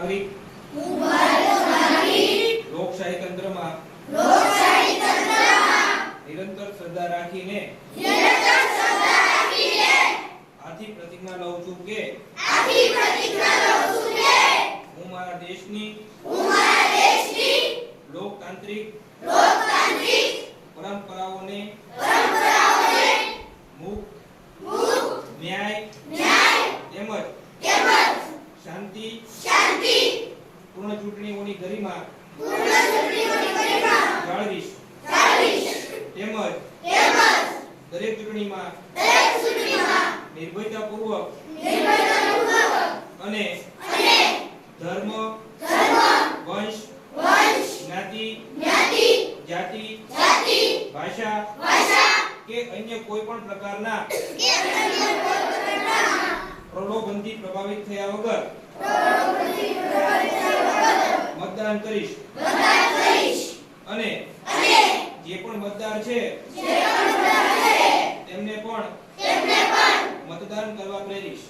નાગરિક લોકશાહી તંત્રમાં નિરંતર શ્રદ્ધા રાખીને આથી પ્રતિજ્ઞા લઉં છું કે હું મારા દેશની લોકતાંત્રિક પરંપરાઓને મુક્ત ન્યાય તેમજ શાંતિ પૂર્ણ ચૂંટણીઓની ગરિમા જાળવીશ તેમજ દરેક ચૂંટણીમાં નિર્ભયતાપૂર્વક અને ધર્મ વંશ જ્ઞાતિ જાતિ ભાષા કે અન્ય કોઈ પણ પ્રકારના પ્રલોભનથી પ્રભાવિત થયા વગર મતદાન કરીશ અને જે પણ મતદાર છે તેમને પણ મતદાન કરવા પ્રેરીશ।